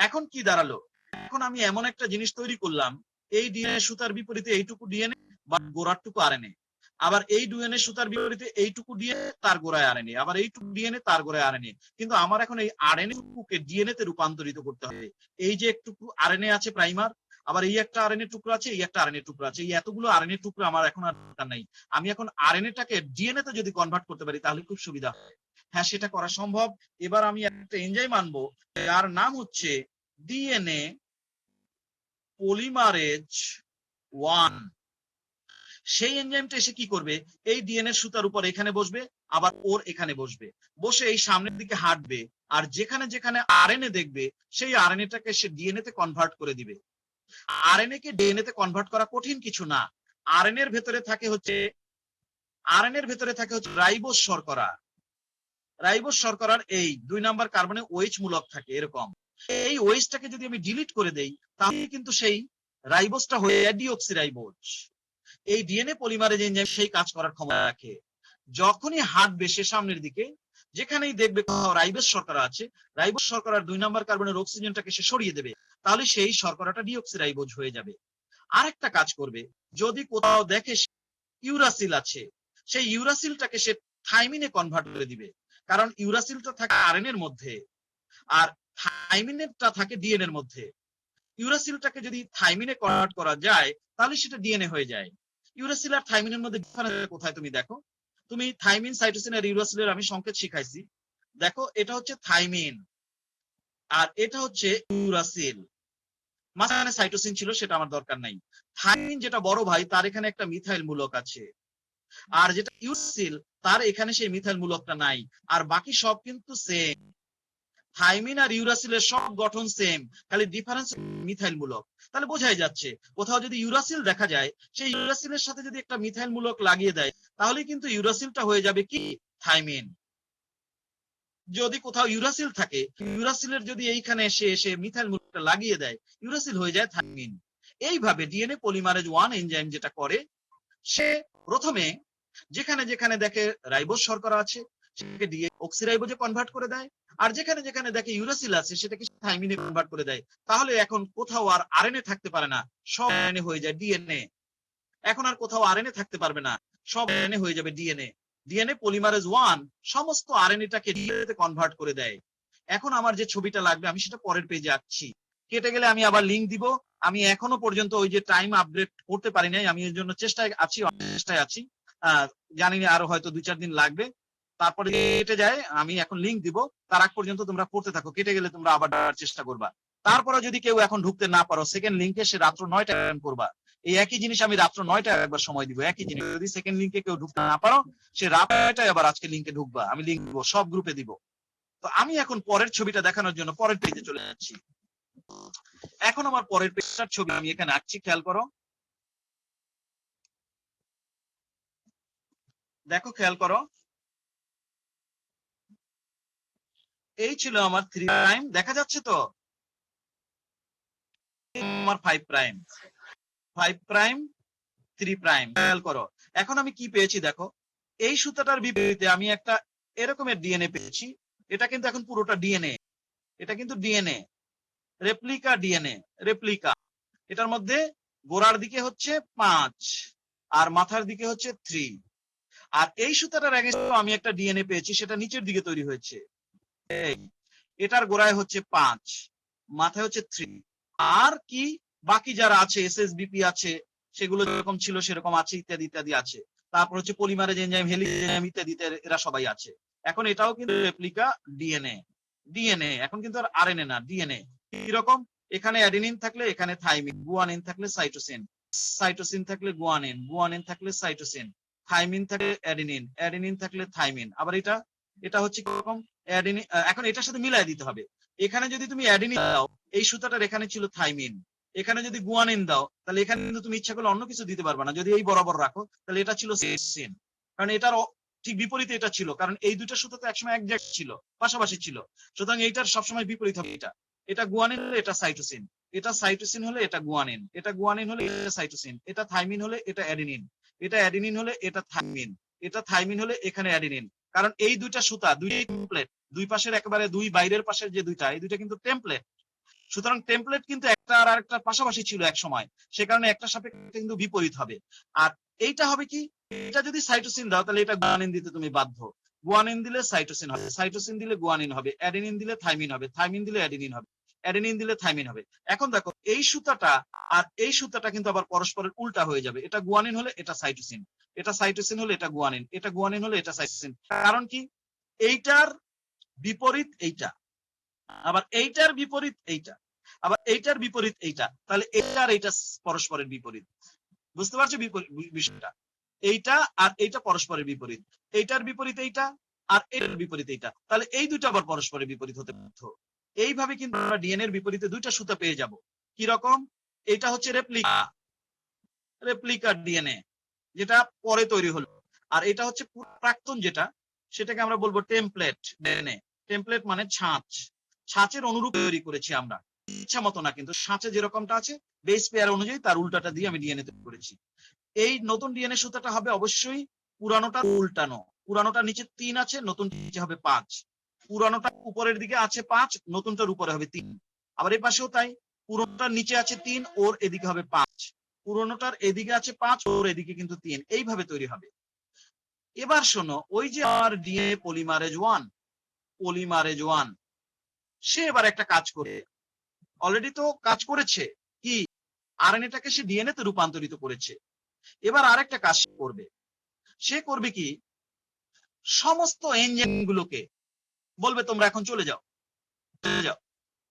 এখন কি দাঁড়ালো, এখন আমি এমন একটা জিনিস তৈরি করলাম, এই ডিএনএ সুতার বিপরীতে এইটুকু ডিএনএ বা গোড়ারটুকু আরএনএ, আবার এই ডিএনএ সুতার বিপরীতে এইটুকু ডিএনএ তার গোড়ায় আরএনএ, আবার এইটুকু ডিএনএ তার গোড়ায় আরএনএ। কিন্তু আমার এখন এই আরএনএ টুকুকে ডিএনএ তে রূপান্তরিত করতে হবে। এই যে একটু আরএনএ আছে প্রাইমার, আবার এই একটা আরএনএ টুকরো আছে, এই একটা আরএনএ টুকরো আছে, এই এতগুলো আরএনএ টুকরো আমার এখন আর দরকার নাই। আমি এখন আরএনএটাকে ডিএনএ তে যদি কনভার্ট করতে পারি তাহলে খুব সুবিধা হয়। হ্যাঁ, সেটা করা সম্ভব। এবার আমি একটা এনজাইম আনবো যার নাম হচ্ছে ডিএনএ পলিমারেজ 1। সেই এনজাইমটা এসে কি করবে, এই ডিএনএ সুতার উপর এখানে বসবে, আবার ওর এখানে বসবে, বসে এই সামনের দিকে হাঁটবে, আর যেখানে যেখানে আরএনএ দেখবে সেই আরএনএটাকে সে ডিএনএ তে কনভার্ট করে দিবে। আরএনএ কে ডিএনএ তে কনভার্ট করা কঠিন কিছু না। আরএনএ এর ভেতরে থাকে হচ্ছে রাইবোজ শর্করা। রাইবোজ শর্করার এই 2 নাম্বার কার্বনে OH মূলক থাকে এরকম। এই OH-টাকে যদি আমি ডিলিট করে দেই তাহলে কিন্তু সেই রাইবোজটা হয়ে যায় ডিঅক্সিরাইবোজ। এই ডিএনএ পলিমারেজ এনজাইম সেই কাজ করার ক্ষমতা রাখে। যখনই হাঁটবে সে সামনের দিকে, যেখানেই দেখবে কোথাও রাইবোজ শর্করা আছে, রাইবোজ শর্করার 2 নাম্বার কার্বনের অক্সিজেনটাকে সে সরিয়ে দেবে, তাহলে সেই শর্করাটা ডিঅক্সিরাইবোজ হয়ে যাবে। আরেকটা কাজ করবে, যদি কোথাও দেখে ইউরাসিল আছে, সেই ইউরাসিলটাকে সে থাইমিনে কনভার্ট করে দিবে, কারণ ইউরাসিলটা থাকে আরএনএ এর মধ্যে আর থাইমিনটা থাকে ডিএনএ এর মধ্যে। ইউরাসিলটাকে যদি থাইমিনে কনভার্ট করা যায় তাহলে সেটা ডিএনএ হয়ে যায়। ইউরাসিল আর থাইমিনের মধ্যে ডিফারেন্স কোথায় তুমি দেখো, তুমি থাইমিন, সাইটোসিন আর ইউরাসিলের আমি সংকেত শিখাইছি, দেখো এটা হচ্ছে থাইমিন আর এটা হচ্ছে ইউরাসিল, মাঝখানে সাইটোসিন ছিল সেটা আমার দরকার নাই। থাইমিন যেটা বড় ভাই তার এখানে একটা মিথাইল মূলক আছে, আর যেটা ইউরাসিল তার এখানে সেই মিথাইল মূলকটা নাই, আর বাকি সব কিন্তু সেম। থাইমিন আর ইউরাসিলের সব গঠন সেম, খালি ডিফারেন্স মিথাইল মূলক। তাহলে বোঝাই যাচ্ছে কোথাও যদি ইউরাসিল দেখা যায় সেই ইউরাসিলের সাথে যদি একটা মিথাইল মূলক লাগিয়ে দেয় তাহলে কিন্তু ইউরাসিলটা হয়ে যাবে কি থাইমিন। যদি কোথাও ইউরাসিল থাকে, ইউরাসিলের যদি এইখানে এসে মিথাইল মূলকটা লাগিয়ে দেয় ইউরাসিল হয়ে যায় থাইমিন। এইভাবে ডিএনএ পলিমারেজ 1 এনজাইম যেটা করে, সে প্রথমে যেখানে যেখানে দেখে রাইবোজ শর্করা আছে সেটাকে ডিঅক্সিরাইবোজে কনভার্ট করে দেয়, আর যেখানে যেখানে দেখে ইউরাসিল আছে সেটাকে থাইমিনে কনভার্ট করে দেয়। তাহলে এখন কোথাও আর আরএনএ থাকতে পারে না, সব আরএনএ হয়ে যায় ডিএনএ। এখন আর কোথাও আরএনএ থাকতে পারবে না, সব আরএনএ হয়ে যাবে ডিএনএ। ডিএনএ পলিমারেজ 1 সমস্ত আরএনএটাকে ডিএনএ তে কনভার্ট করে দেয়। এখন আমার যে ছবিটা লাগবে আমি সেটা পরের পেজে আঁকছি। কেটে গেলে আমি আবার লিংক দিব। আমি এখনো পর্যন্ত ওই যে টাইম আপডেট করতে পারি নাই, আমি এর জন্য চেষ্টায় আছি। জানি না আরো হয়তো 2-4 দিন লাগবে। তারপরে কেটে যায়, আমি এখন লিংক দিব। তার আগ পর্যন্ত তোমরা করতে থাকো, কেটে গেলে তোমরা আবার দেওয়ার চেষ্টা করবা। তারপরে যদি কেউ এখন ঢুকতে না পারো, সেকেন্ড লিংকে সে রাত্র 9টায় করবা। এই একই জিনিস আমি রাত্র 9টায় একবার সময় দিব, একই জিনিস। যদি সেকেন্ড লিংকে কেউ ঢুকতে না পারো, সে রাত 9টায় আবার আজকে লিংকে ঢুকবা। আমি লিংক দিব, সব গ্রুপে দিব। তো আমি এখন পরের ছবিটা দেখানোর জন্য পরের পেজে চলে যাচ্ছি। এখন আমার পরের পেজটার ছবি আমি এখানে আঁকছি, খেয়াল করো। দেখো, খেয়াল করো, এই ছিল আমার 3 প্রাইম, দেখা যাচ্ছে তো? আমার 5 প্রাইম, 5 প্রাইম, 3 প্রাইম, খেয়াল করো। এখন আমি কি পেয়েছি দেখো, এই সুতাটার বিপরীতে আমি একটা এরকমের ডিএনএ পেয়েছি। এটা কিন্তু এখন পুরোটা ডিএনএ, এটা কিন্তু ডিএনএ, রেপ্লিকা ডিএনএ, রেপ্লিকা। এটার মধ্যে গোড়ার দিকে হচ্ছে 5 আর মাথার দিকে হচ্ছে 3। আর এই সুতাটার এগেইনস্টে আমি একটা ডিএনএ পেয়েছি, সেটা নিচের দিকে তৈরি হয়েছে। এটার গোড়ায় হচ্ছে 5, মাথায় হচ্ছে 3। আর কি বাকি যারা আছে, এসএসবিপি আছে, সেগুলো যেরকম ছিল সেরকম আছে, ইত্যাদি ইত্যাদি আছে। তারপর হচ্ছে পলিমারেজ এনজাইম, হেলিক্স এনজাইম ইত্যাদি, এরা সবাই আছে। এখন এটাও কিন্তু রেপ্লিকা ডিএনএ, ডিএনএ এখন কিন্তু আর আরএনএ না, ডিএনএ। কিরকম? এখানে অ্যাডেনিন থাকলে এখানে থাইমিন, গুয়ানিন থাকলে সাইটোসিন, সাইটোসিন থাকলে গুয়ানিন, গুয়ানিন থাকলে সাইটোসিন, থাইমিন থাকলে অ্যাডেনিন, অ্যাডেনিন থাকলে থাইমিন। আবার এটা হচ্ছে কিরকম? অ্যাডেনিন। এখন এটার সাথে মিলাই দিতে হবে। এখানে যদি তুমি অ্যাডেনিন দাও, এই সুতাটার এখানে ছিল থাইমিন, এখানে যদি গুয়ানিন দাও, তাহলে এখানে কিন্তু তুমি ইচ্ছা করলে অন্য কিছু দিতে পারবে না। যদি এই বরাবর রাখো, তাহলে এটা ছিল সাইটোসিন, কারণ এটার ঠিক বিপরীতে এটা ছিল, কারণ এই দুইটা সুতা তো একসময় একজাক্ট ছিল, পাশাপাশি ছিল। সুতরাং এইটার সবসময় বিপরীত হবে। এটা গুয়ানিন হলে এটা সাইটোসিন, এটা সাইটোসিন হলে এটা গুয়ানিন, এটা গুয়ানিন হলে এটা সাইটোসিন, এটা থাইমিন হলে এটা অ্যাডেনিন, এটা অ্যাডেনিন হলে এটা থাইমিন, এটা থাইমিন হলে এখানে অ্যাডেনিন। কারণ এই দুইটা সুতা দুই টেমপ্লেট, দুই পাশের একেবারে দুই বাইরের পাশের যে দুইটা, এই দুইটা কিন্তু টেমপ্লেট। সুতরাং টেমপ্লেট কিন্তু একটা আর আরেকটার পাশাপাশি ছিল এক সময়, সে কারণে একটা সাপেক্ষে কিন্তু বিপরীত হবে। আর এইটা হবে কি, এটা যদি সাইটোসিন দাও, তাহলে এটা গুয়ানিন দিতে তুমি বাধ্য। গুয়ানিন দিলে সাইটোসিন হবে, সাইটোসিন দিলে গুয়ানিন হবে, অ্যাডেনিন দিলে থাইমিন হবে, থাইমিন দিলে অ্যাডেনিন হবে, অ্যাডেনিন দিলে থাইমিন হবে। এখন দেখো, এই সুতাটা আর এই সুতাটা কিন্তু আবার পরস্পরের উল্টা হয়ে যাবে। এটা গুয়ানিন হলে এটা সাইটোসিন, এটা সাইটোসিন হলে এটা গুয়ানিন, এটা গুয়ানিন হলে এটা সাইটোসিন। কারণ কি? এইটার বিপরীত এইটা, আবার এইটার বিপরীত এইটা, আবার এইটার বিপরীত এইটা। তাহলে এইটার এইটা পরস্পরের বিপরীত। বুঝতে পারছো বিষয়টা? এইটা আর এইটা পরস্পরের বিপরীত, এইটার বিপরীত এইটা আর এর বিপরীত এইটা। তাহলে এই দুইটা আবার পরস্পরের বিপরীত হতে বাধ্য। এইভাবে কিন্তু আমরা ডিএনএ এর বিপরীতে দুইটা সুতা পেয়ে যাব। কি রকম? এটা হচ্ছে রেপ্লিকা, রেপ্লিকা ডিএনএ, যেটা পরে তৈরি হলো। আর এটা হচ্ছে প্রাক্তন, যেটা সেটাকে আমরা বলবো টেমপ্লেট ডিএনএ। টেমপ্লেট মানে ছাঁচ, ছাঁচের অনুরূপ তৈরি করেছি আমরা, ইচ্ছা মতো না, কিন্তু ছাঁচে যেরকমটা আছে বেস পেয়ার অনুযায়ী তার উল্টাটা দিয়ে আমি ডিএনএ তৈরি করেছি। এই নতুন ডিএনএ সুতাটা হবে অবশ্যই পুরানোটা উল্টানো। পুরানোটা নিচে 3 আছে, নতুন নিচে হবে 5। পুরানোটা উপরের দিকে আছে 5, নতুনটার উপরে হবে 3। আবার এই পাশেও তাই, পুরোনোটার নিচে আছে 3, ওর এদিকে হবে 5। পুরোনোটার এদিকে আছে 5, ওর এদিকে কিন্তু 3। এইভাবে তৈরি হবে। এবার শোনো, ওই যে আমার ডিএনএ পলিমারেজ 1, পলিমারেজ 1 সে এবার একটা কাজ করে, অলরেডি তো কাজ করেছে, কি? আরএনএটাকে সে ডিএনএ তে রূপান্তরিত করেছে। এবার আরেকটা কাজ করবে। সে করবে কি, সমস্ত এনজাইম গুলোকে বলবে তোমরা এখন চলে যাও, চলে যাও,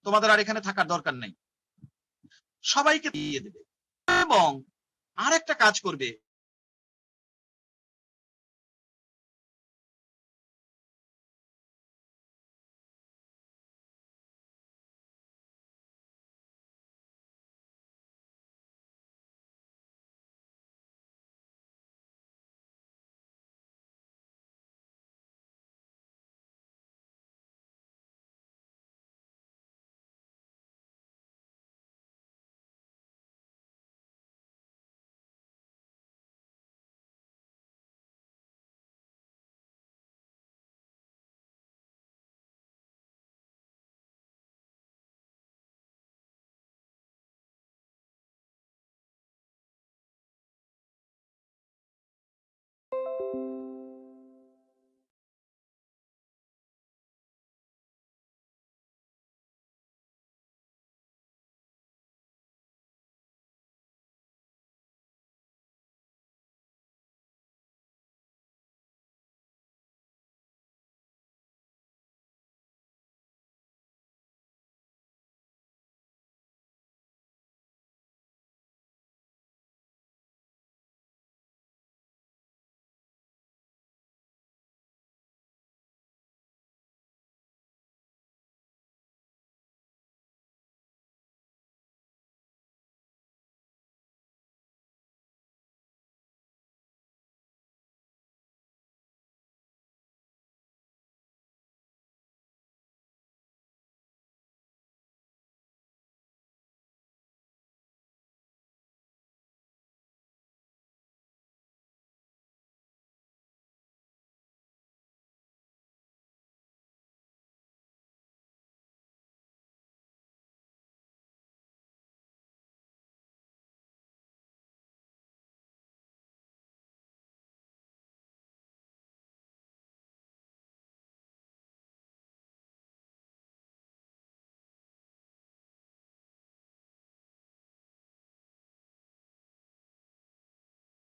তোমাদের আর এখানে থাকার দরকার নাই, সবাইকে দিয়ে দেবে। এবং আরেকটা কাজ করবে,